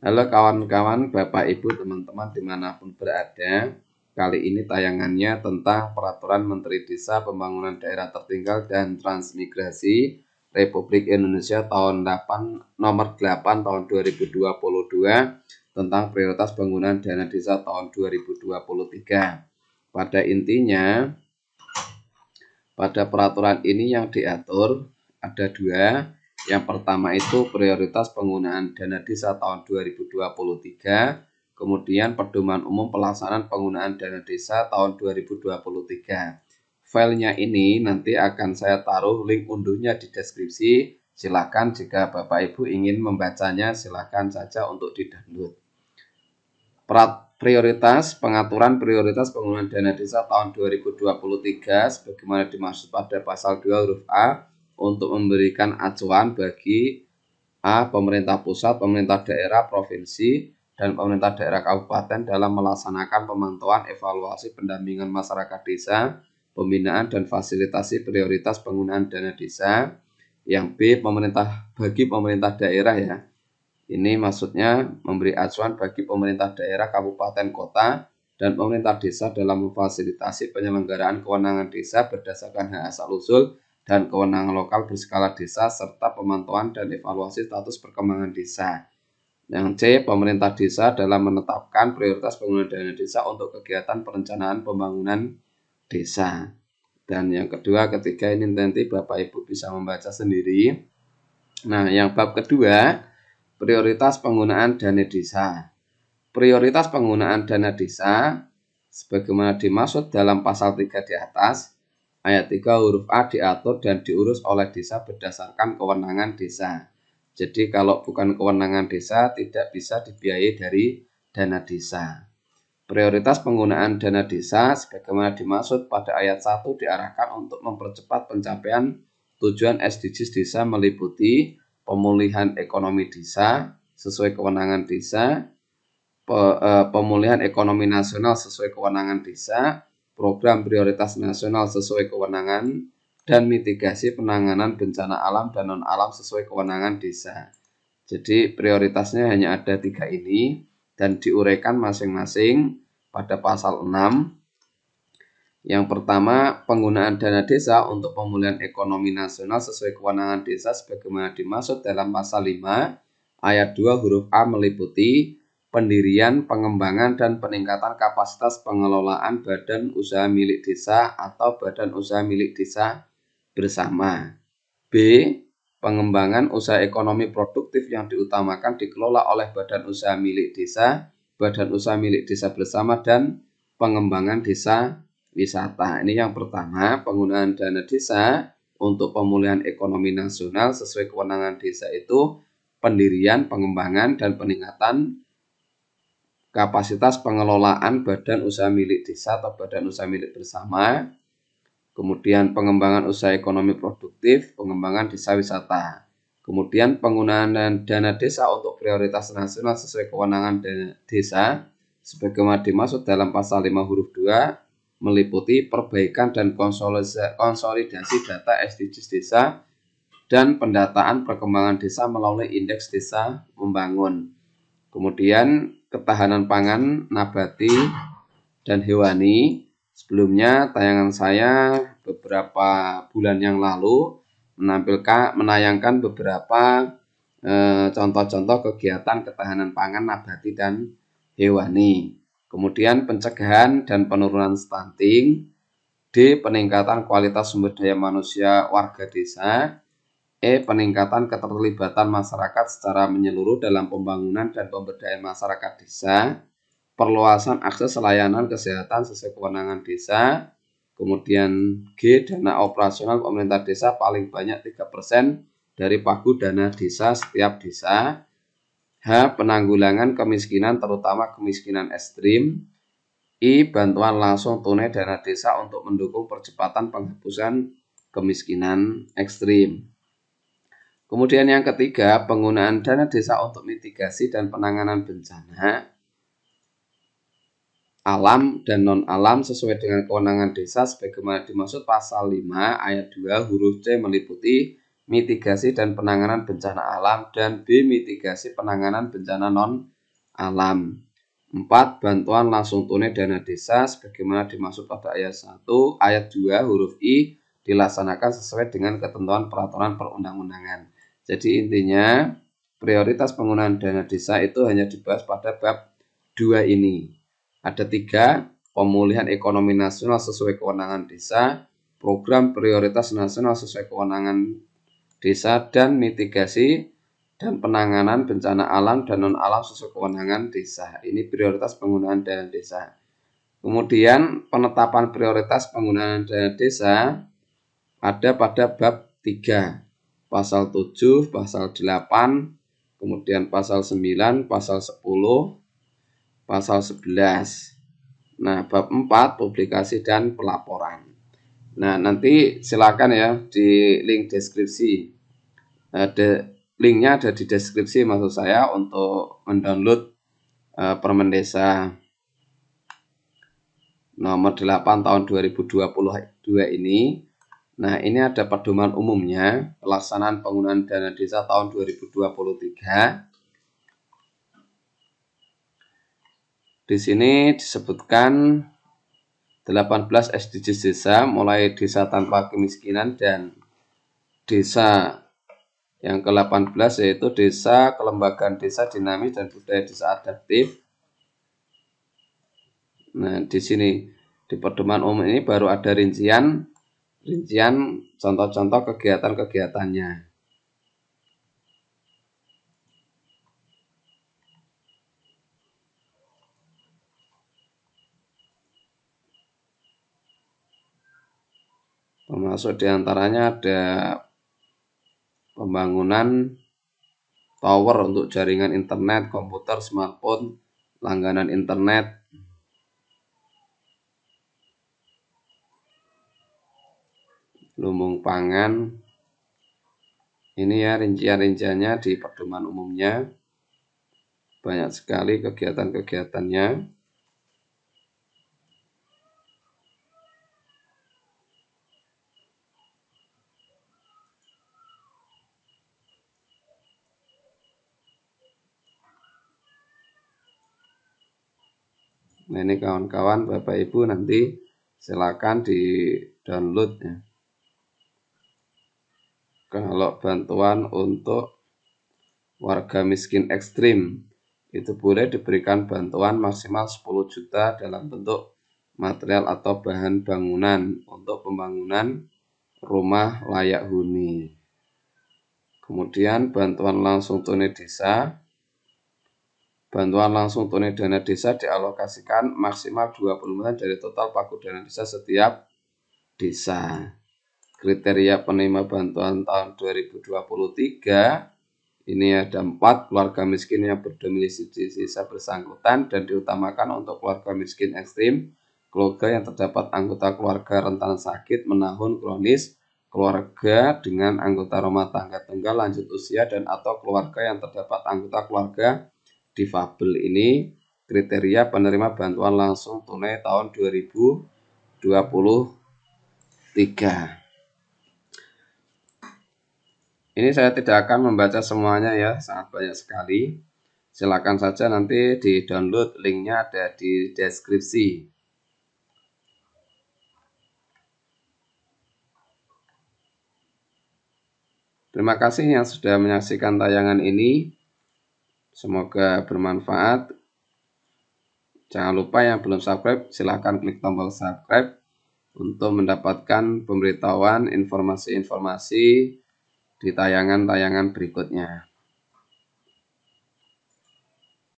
Halo kawan-kawan, Bapak Ibu, teman-teman dimanapun berada. Kali ini tayangannya tentang Peraturan Menteri Desa Pembangunan Daerah Tertinggal dan Transmigrasi Republik Indonesia nomor 8 tahun 2022 tentang prioritas penggunaan dana desa tahun 2023. Pada intinya, pada peraturan ini yang diatur ada dua. Yang pertama itu prioritas penggunaan dana desa tahun 2023, kemudian pedoman umum pelaksanaan penggunaan dana desa tahun 2023. Filenya ini nanti akan saya taruh link unduhnya di deskripsi. Silakan jika Bapak Ibu ingin membacanya, silakan saja untuk di-download. Pengaturan prioritas penggunaan dana desa tahun 2023 sebagaimana dimaksud pada pasal 2 huruf A untuk memberikan acuan bagi A. Pemerintah pusat, pemerintah daerah, provinsi, dan pemerintah daerah kabupaten dalam melaksanakan pemantauan, evaluasi, pendampingan masyarakat desa, pembinaan dan fasilitasi prioritas penggunaan dana desa. Yang B. Bagi pemerintah daerah ya. Ini maksudnya memberi acuan bagi pemerintah daerah, kabupaten, kota, dan pemerintah desa dalam memfasilitasi penyelenggaraan kewenangan desa berdasarkan hak asal-usul dan kewenangan lokal berskala desa, serta pemantauan dan evaluasi status perkembangan desa. Yang C. Pemerintah desa dalam menetapkan prioritas penggunaan dana desa untuk kegiatan perencanaan pembangunan desa. Dan yang kedua, ketiga ini nanti Bapak Ibu bisa membaca sendiri. Nah, yang bab kedua, prioritas penggunaan dana desa. Prioritas penggunaan dana desa sebagaimana dimaksud dalam pasal 3 di atas, ayat 3 huruf A diatur dan diurus oleh desa berdasarkan kewenangan desa. Jadi kalau bukan kewenangan desa tidak bisa dibiayai dari dana desa. Prioritas penggunaan dana desa sebagaimana dimaksud pada ayat 1 diarahkan untuk mempercepat pencapaian tujuan SDGs desa meliputi pemulihan ekonomi desa sesuai kewenangan desa, pemulihan ekonomi nasional sesuai kewenangan desa, program prioritas nasional sesuai kewenangan, dan mitigasi penanganan bencana alam dan non-alam sesuai kewenangan desa. Jadi prioritasnya hanya ada 3 ini dan diuraikan masing-masing pada pasal 6. Yang pertama, penggunaan dana desa untuk pemulihan ekonomi nasional sesuai kewenangan desa sebagaimana dimaksud dalam pasal 5 ayat 2 huruf A meliputi pendirian, pengembangan, dan peningkatan kapasitas pengelolaan badan usaha milik desa atau badan usaha milik desa bersama. B. Pengembangan usaha ekonomi produktif yang diutamakan dikelola oleh badan usaha milik desa, badan usaha milik desa bersama, dan pengembangan desa wisata. Ini yang pertama, penggunaan dana desa untuk pemulihan ekonomi nasional sesuai kewenangan desa itu pendirian, pengembangan, dan peningkatan kapasitas pengelolaan badan usaha milik desa atau badan usaha milik bersama, kemudian pengembangan usaha ekonomi produktif, pengembangan desa wisata, kemudian penggunaan dana desa untuk prioritas nasional sesuai kewenangan desa sebagaimana dimaksud dalam pasal 5 huruf 2 meliputi perbaikan dan konsolidasi data SDGs desa dan pendataan perkembangan desa melalui indeks desa membangun. Kemudian ketahanan pangan nabati dan hewani. Sebelumnya tayangan saya beberapa bulan yang lalu menayangkan beberapa contoh-contoh kegiatan ketahanan pangan nabati dan hewani. Kemudian pencegahan dan penurunan stunting. D. Peningkatan kualitas sumber daya manusia warga desa. E. Peningkatan keterlibatan masyarakat secara menyeluruh dalam pembangunan dan pemberdayaan masyarakat desa. Perluasan akses layanan kesehatan sesuai kewenangan desa. Kemudian G. Dana operasional pemerintah desa paling banyak 3% dari pagu dana desa setiap desa. H. Penanggulangan kemiskinan terutama kemiskinan ekstrim. I. Bantuan langsung tunai dana desa untuk mendukung percepatan penghapusan kemiskinan ekstrim. Kemudian yang ketiga, penggunaan dana desa untuk mitigasi dan penanganan bencana alam dan non-alam sesuai dengan kewenangan desa sebagaimana dimaksud pasal 5 ayat 2 huruf C meliputi mitigasi dan penanganan bencana alam, dan B. Mitigasi penanganan bencana alam. 4. Bantuan langsung tunai dana desa sebagaimana dimaksud pada ayat 1, ayat 2 huruf I dilaksanakan sesuai dengan ketentuan peraturan perundang-undangan. Jadi intinya prioritas penggunaan dana desa itu hanya dibahas pada bab 2 ini. Ada 3, pemulihan ekonomi nasional sesuai kewenangan desa, program prioritas nasional sesuai kewenangan desa, dan mitigasi dan penanganan bencana alam dan non-alam sesuai kewenangan desa. Ini prioritas penggunaan dana desa. Kemudian penetapan prioritas penggunaan dana desa ada pada bab 3, pasal 7, pasal 8, kemudian pasal 9, pasal 10, pasal 11. Nah, bab 4, publikasi dan pelaporan. Nah, nanti silakan ya di link deskripsi. Linknya ada di deskripsi maksud saya untuk mendownload Permen Desa nomor 8 tahun 2022 ini. Nah, ini ada pedoman umumnya pelaksanaan penggunaan dana desa tahun 2023. Di sini disebutkan 18 SDGs desa, mulai desa tanpa kemiskinan dan desa yang ke-18 yaitu desa kelembagaan desa dinamis dan budaya desa adaptif. Nah, di sini di pedoman umum ini baru ada rincian contoh-contoh kegiatan-kegiatannya. Termasuk diantaranya ada pembangunan tower untuk jaringan internet, komputer, smartphone, langganan internet, lumbung pangan. Ini ya rincian-rinciannya di pedoman umumnya. Banyak sekali kegiatan-kegiatannya. Nah, ini kawan-kawan, Bapak Ibu nanti silakan di download ya. Kalau bantuan untuk warga miskin ekstrim itu boleh diberikan bantuan maksimal 10 juta dalam bentuk material atau bahan bangunan untuk pembangunan rumah layak huni. Kemudian bantuan langsung tunai desa. Bantuan langsung tunai dana desa dialokasikan maksimal 20% dari total pagu dana desa setiap desa. Kriteria penerima bantuan tahun 2023 ini ada 4, keluarga miskin yang berdomisili di desa bersangkutan dan diutamakan untuk keluarga miskin ekstrim, keluarga yang terdapat anggota keluarga rentan sakit, menahun, kronis, keluarga dengan anggota rumah tangga tunggal, lanjut usia, dan atau keluarga yang terdapat anggota keluarga difabel. Ini kriteria penerima bantuan langsung tunai tahun 2023. Ini saya tidak akan membaca semuanya ya, sangat banyak sekali. Silakan saja nanti di download, linknya ada di deskripsi. Terima kasih yang sudah menyaksikan tayangan ini. Semoga bermanfaat. Jangan lupa yang belum subscribe, silahkan klik tombol subscribe untuk mendapatkan pemberitahuan informasi-informasi di tayangan-tayangan berikutnya.